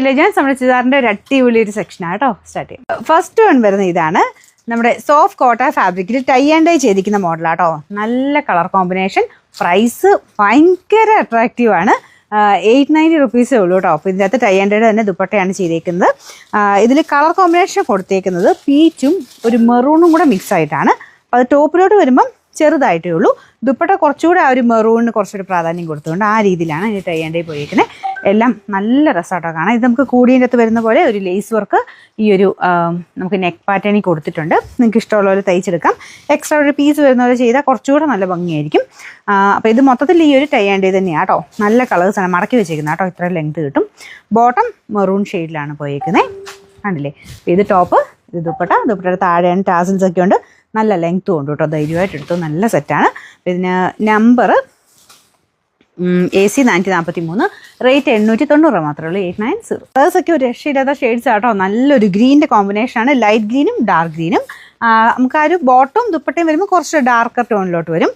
ഞാൻ നമ്മുടെ ചുരിദാറിൻ്റെ ഒരു അടിപൊളി ഒരു സെക്ഷനാണ് കേട്ടോ സ്റ്റാർട്ട് ചെയ്യാം. ഫസ്റ്റ് വൺ വരുന്നത് ഇതാണ്. നമ്മുടെ സോഫ്റ്റ് കോട്ടൺ ഫാബ്രിക്കിൽ ടൈ ആൻഡ് ഡൈ ചെയ്തിരിക്കുന്ന മോഡലാട്ടോ. നല്ല കളർ കോമ്പിനേഷൻ, പ്രൈസ് ഭയങ്കര അട്രാക്റ്റീവ് ആണ്. 890 റുപ്പീസേ ഉള്ളൂ കേട്ടോ. അപ്പോൾ ഇതിൻ്റെ അകത്ത് ടൈ ആൻഡ് ഡൈ തന്നെ ദുപ്പട്ടയാണ് ചെയ്തേക്കുന്നത്. ഇതിൽ കളർ കോമ്പിനേഷൻ കൊടുത്തേക്കുന്നത് പീച്ചും ഒരു മെറൂണും കൂടെ മിക്സ് ആയിട്ടാണ്. അപ്പോൾ അത് ടോപ്പിലോട്ട് വരുമ്പം ചെറുതായിട്ടേ ഉള്ളൂ. ദുപ്പട്ട കുറച്ചുകൂടെ ആ ഒരു മെറൂണിന് കുറച്ചൊരു പ്രാധാന്യം കൊടുത്തുകൊണ്ട് ആ രീതിയിലാണ് ഇത് ടൈ ആൻഡ് ഡൈ പോയിരിക്കുന്നത്. എല്ലാം നല്ല രസമായിട്ടോ കാണാം. ഇത് നമുക്ക് കൂടിയതിൻ്റെ അകത്ത് വരുന്ന പോലെ ഒരു ലേസ് വർക്ക് ഈ ഒരു നമുക്ക് നെക്ക് പാറ്റേണിൽ കൊടുത്തിട്ടുണ്ട്. നിങ്ങൾക്ക് ഇഷ്ടമുള്ള പോലെ തയ്ച്ചെടുക്കാം. എക്സ്ട്രാ ഒരു പീസ് വരുന്ന പോലെ ചെയ്താൽ കുറച്ചുകൂടെ നല്ല ഭംഗിയായിരിക്കും. അപ്പോൾ ഇത് മൊത്തത്തിൽ ഈ ഒരു ടൈ ആൻഡ് ഡൈ തന്നെയാണ് കേട്ടോ. നല്ല കളേഴ്സാണ് മടക്കി വെച്ചേക്കുന്നത് കേട്ടോ. ഇത്ര ലെങ്ത് കിട്ടും. ബോട്ടം മെറൂൺ ഷെയ്ഡിലാണ് പോയേക്കുന്നത്, കണ്ടില്ലേ. ഇത് ടോപ്പ്, ഇത് ദുപ്പട്ടയുടെ താഴെയാണ് ടാസൽസ് ഒക്കെ ഉണ്ട്. നല്ല ലെങ്ത്തും ഉണ്ട് കേട്ടോ. ധൈര്യമായിട്ട് എടുത്തു, നല്ല സെറ്റാണ്. ഇതിന് നമ്പർ AC 443, റേറ്റ് 890 മാത്രമേ ഉള്ളൂ. 890. കളേഴ്സൊക്കെ ഒരു രക്ഷയില്ലാത്ത ഷെയ്ഡ്സ് ആട്ടോ. നല്ലൊരു ഗ്രീനിൻ്റെ കോമ്പിനേഷനാണ്. ലൈറ്റ് ഗ്രീനും ഡാർക്ക് ഗ്രീനും. നമുക്ക് ആ ഒരു ബോട്ടും ദുപ്പട്ടയും വരുമ്പോൾ കുറച്ച് ഡാർക്കർ ടോണിലോട്ട് വരും.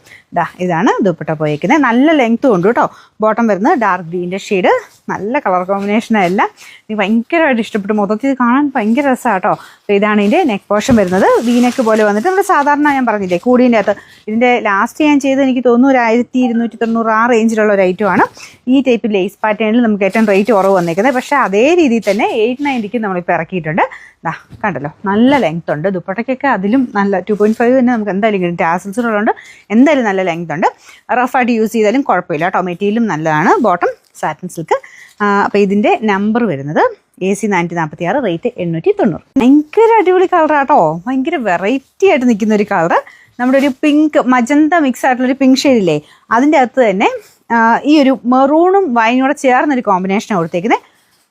ഇതാണ് ദുപ്പട്ട പോയേക്കുന്നത്. നല്ല ലെങ്ത്തും ഉണ്ട് കേട്ടോ. ബോട്ടം വരുന്നത് ഡാർക്ക് ഗ്രീൻ്റെ ഷെയ്ഡ്. നല്ല കളർ കോമ്പിനേഷനെല്ലാം എനിക്ക് ഭയങ്കരമായിട്ട് ഇഷ്ടപ്പെട്ടു. മൊത്തത്തിൽ ഇത് കാണാൻ ഭയങ്കര രസമാണ് കേട്ടോ. അപ്പോൾ ഇതാണ് ഇതിൻ്റെ നെക്ക് പോർഷൻ വരുന്നത്. വീനെക്ക് പോലെ വന്നിട്ട് നമ്മൾ സാധാരണ ഞാൻ പറഞ്ഞില്ലേ കൂടിയതിൻ്റെ അകത്ത് ഇതിൻ്റെ ലാസ്റ്റ് ഞാൻ ചെയ്ത് എനിക്ക് തോന്നുന്നു 1290 ആ റേഞ്ചിലുള്ള ഒരു ഐറ്റമാണ്. ഈ ടൈപ്പ് ലേസ് പാറ്റേണിൽ നമുക്ക് ഏറ്റവും റേറ്റ് കുറവ് വന്നേക്കുന്നത്. പക്ഷേ അതേ രീതിയിൽ തന്നെ 890 നമ്മളിപ്പോൾ ഇറക്കിയിട്ടുണ്ട്. കണ്ടല്ലോ, നല്ല ലെങ്ത് ഉണ്ട്. ദുപ്പട്ടയ്ക്കൊക്കെ അതിലും നല്ല 2.5 തന്നെ നമുക്ക് എന്തായാലും കിട്ടും. ടാസൽസുകളുണ്ട്, എന്തായാലും നല്ല ലെങ്ത് ഉണ്ട്. റഫായിട്ട് യൂസ് ചെയ്താലും കുഴപ്പമില്ല കേട്ടോ. മെറ്റീരിയലും നല്ലതാണ്. Bottom satin silk. അപ്പോൾ ഇതിൻ്റെ നമ്പർ വരുന്നത് AC 446, റേറ്റ് 890. ഭയങ്കര അടിപൊളി കളറാട്ടോ. ഭയങ്കര വെറൈറ്റി ആയിട്ട് നിൽക്കുന്ന ഒരു കളറ്. നമ്മുടെ ഒരു പിങ്ക് മജന്ത മിക്സ് ആയിട്ടുള്ളൊരു പിങ്ക് ഷെയ്ഡില്ലേ, അതിൻ്റെ അകത്ത് തന്നെ ഈ ഒരു മെറൂണും വൈനോടെ ചേർന്നൊരു കോമ്പിനേഷനാണ് കൊടുത്തേക്കുന്നത്.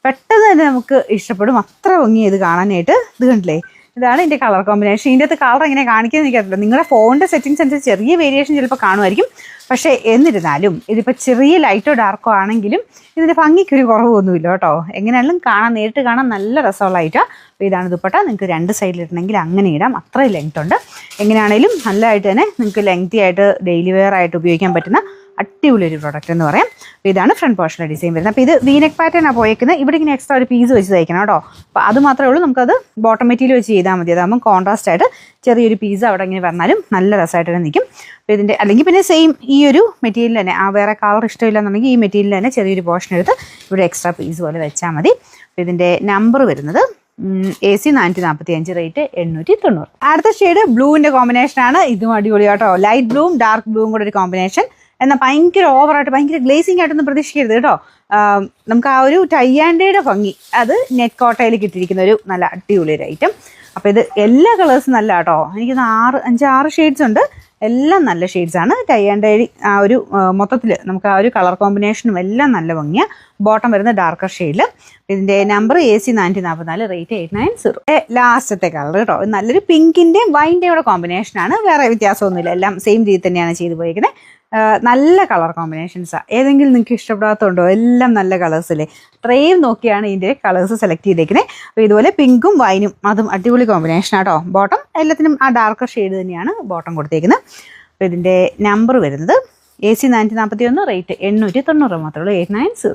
പെട്ടെന്ന് തന്നെ നമുക്ക് ഇഷ്ടപ്പെടും. അത്ര ഭംഗി ഇത് കാണാനായിട്ട്. ഇത് കണ്ടില്ലേ, ഇതാണ് ഇതിൻ്റെ കളർ കോമ്പിനേഷൻ. ഇതിൻ്റെ അകത്ത് കളർ എങ്ങനെ കാണിക്കുന്നത് എനിക്കറിയില്ല. നിങ്ങളുടെ ഫോണിൻ്റെ സെറ്റിങ്സ് അനുസരിച്ച് ചെറിയ വേരിയേഷൻ ചിലപ്പോൾ കാണുമായിരിക്കും. പക്ഷേ എന്നിരുന്നാലും ഇതിപ്പോൾ ചെറിയ ലൈറ്റോ ഡാർക്കോ ആണെങ്കിലും ഇതിൻ്റെ ഭംഗിക്കൊരു കുറവൊന്നുമില്ല കേട്ടോ. എങ്ങനെയാണെങ്കിലും നേരിട്ട് കാണാൻ നല്ല രസമുള്ള ഐറ്റാണ്. അപ്പോൾ ഇതാണ് ദുപ്പട്ട. നിങ്ങൾക്ക് രണ്ട് സൈഡിലിടണമെങ്കിൽ അങ്ങനെ ഇടാം. അത്രയും ലെങ്ത് ഉണ്ട്. എങ്ങനെയാണെങ്കിലും നല്ലതായിട്ട് തന്നെ നിങ്ങൾക്ക് ലെങ്തി ആയിട്ട് ഡെയിലി വെയർ ആയിട്ട് ഉപയോഗിക്കാൻ പറ്റുന്ന അടിപൊളി ഒരു പ്രോഡക്റ്റ് എന്ന് പറയാം. അപ്പോൾ ഇതാണ് ഫ്രണ്ട് പോർഷനിലെ ഡിസൈൻ വരുന്നത്. അപ്പോൾ ഇത് വീനെക്ക് പാറ്റേണാണ് പോയേക്കുന്നത്. ഇവിടെ ഇങ്ങനെ എക്സ്ട്രാ ഒരു പീസ് വെച്ച് തയ്ക്കണം കേട്ടോ. അപ്പോൾ അത് മാത്രമേ ഉള്ളൂ. നമുക്കത് ബോട്ടം മെറ്റീരിയൽ വെച്ച് ചെയ്താൽ മതി. അതാകുമ്പോൾ കോൺട്രാസ്റ്റ് ആയിട്ട് ചെറിയൊരു പീസ് അവിടെ ഇങ്ങനെ വന്നാലും നല്ല രസമായിട്ട് തന്നെ നിൽക്കും. അപ്പോൾ ഇതിൻ്റെ അല്ലെങ്കിൽ പിന്നെ സെയിം ഈ ഒരു മെറ്റീരിയൽ തന്നെ വേറെ കളർ ഇഷ്ടമില്ല എന്നുണ്ടെങ്കിൽ ഈ മെറ്റീരിയൽ തന്നെ ചെറിയൊരു പോർഷൻ എടുത്ത് ഇവിടെ എക്സ്ട്രാ പീസ് പോലെ വെച്ചാൽ മതി. അപ്പോൾ ഇതിൻ്റെ നമ്പർ വരുന്നത് AC 445, റേറ്റ് 890. അടുത്ത ഷെയ്ഡ് ബ്ലൂവിൻ്റെ കോമ്പിനേഷനാണ്. ഇതും അടിപൊളി കേട്ടോ. ലൈറ്റ് ബ്ലൂവും ഡാർക്ക് ബ്ലൂവും കൂടെ ഒരു കോമ്പിനേഷൻ. എന്നാൽ ഭയങ്കര ഓവറായിട്ട് ഭയങ്കര ഗ്ലേസിംഗ് ആയിട്ടൊന്നും പ്രതീക്ഷിക്കരുത് കേട്ടോ. നമുക്ക് ആ ഒരു ടൈ ആൻഡ് ഡൈയുടെ ഭംഗി അത് നെറ്റ് കോട്ടയിൽ കിട്ടിയിരിക്കുന്ന ഒരു നല്ല അടിപൊളി ഒരു ഐറ്റം. അപ്പോൾ ഇത് എല്ലാ കളേഴ്സും നല്ല കേട്ടോ. എനിക്കൊന്ന് 5-6 ഷെയ്ഡ്സ് ഉണ്ട്. എല്ലാം നല്ല ഷെയ്ഡ്സാണ്. ടൈ ആൻഡ് ഡൈ ആ ഒരു മൊത്തത്തിൽ നമുക്ക് ആ ഒരു കളർ കോമ്പിനേഷനും എല്ലാം നല്ല ഭംഗിയാണ്. ബോട്ടം വരുന്ന ഡാർക്കർ ഷെയ്ഡിൽ. ഇതിൻ്റെ നമ്പർ AC 444, റേറ്റ് 890. ലാസ്റ്റത്തെ കളർ കേട്ടോ. നല്ലൊരു പിങ്കിൻ്റെയും വൈൻ്റെയും കൂടെ കോമ്പിനേഷനാണ്. വേറെ വ്യത്യാസമൊന്നുമില്ല. എല്ലാം സെയിം രീതി തന്നെയാണ് ചെയ്തു പോയിരിക്കുന്നത്. നല്ല കളർ കോമ്പിനേഷൻസാണ്. ഏതെങ്കിലും നിങ്ങൾക്ക് ഇഷ്ടപ്പെടാത്തതുണ്ടോ? എല്ലാം നല്ല കളേഴ്സല്ലേ. ട്രെയിൻ നോക്കിയാണ് ഇതിൻ്റെ കളേഴ്സ് സെലക്ട് ചെയ്തേക്കുന്നത്. അപ്പോൾ ഇതുപോലെ പിങ്കും വൈനും അതും അടിപൊളി കോമ്പിനേഷനാണ് കേട്ടോ. ബോട്ടം എല്ലാത്തിനും ആ ഡാർക്കർ ഷെയ്ഡ് തന്നെയാണ് ബോട്ടം കൊടുത്തേക്കുന്നത്. അപ്പോൾ ഇതിൻ്റെ നമ്പർ വരുന്നത് AC 441, റേറ്റ് 890 മാത്രമേ ഉള്ളൂ. 890.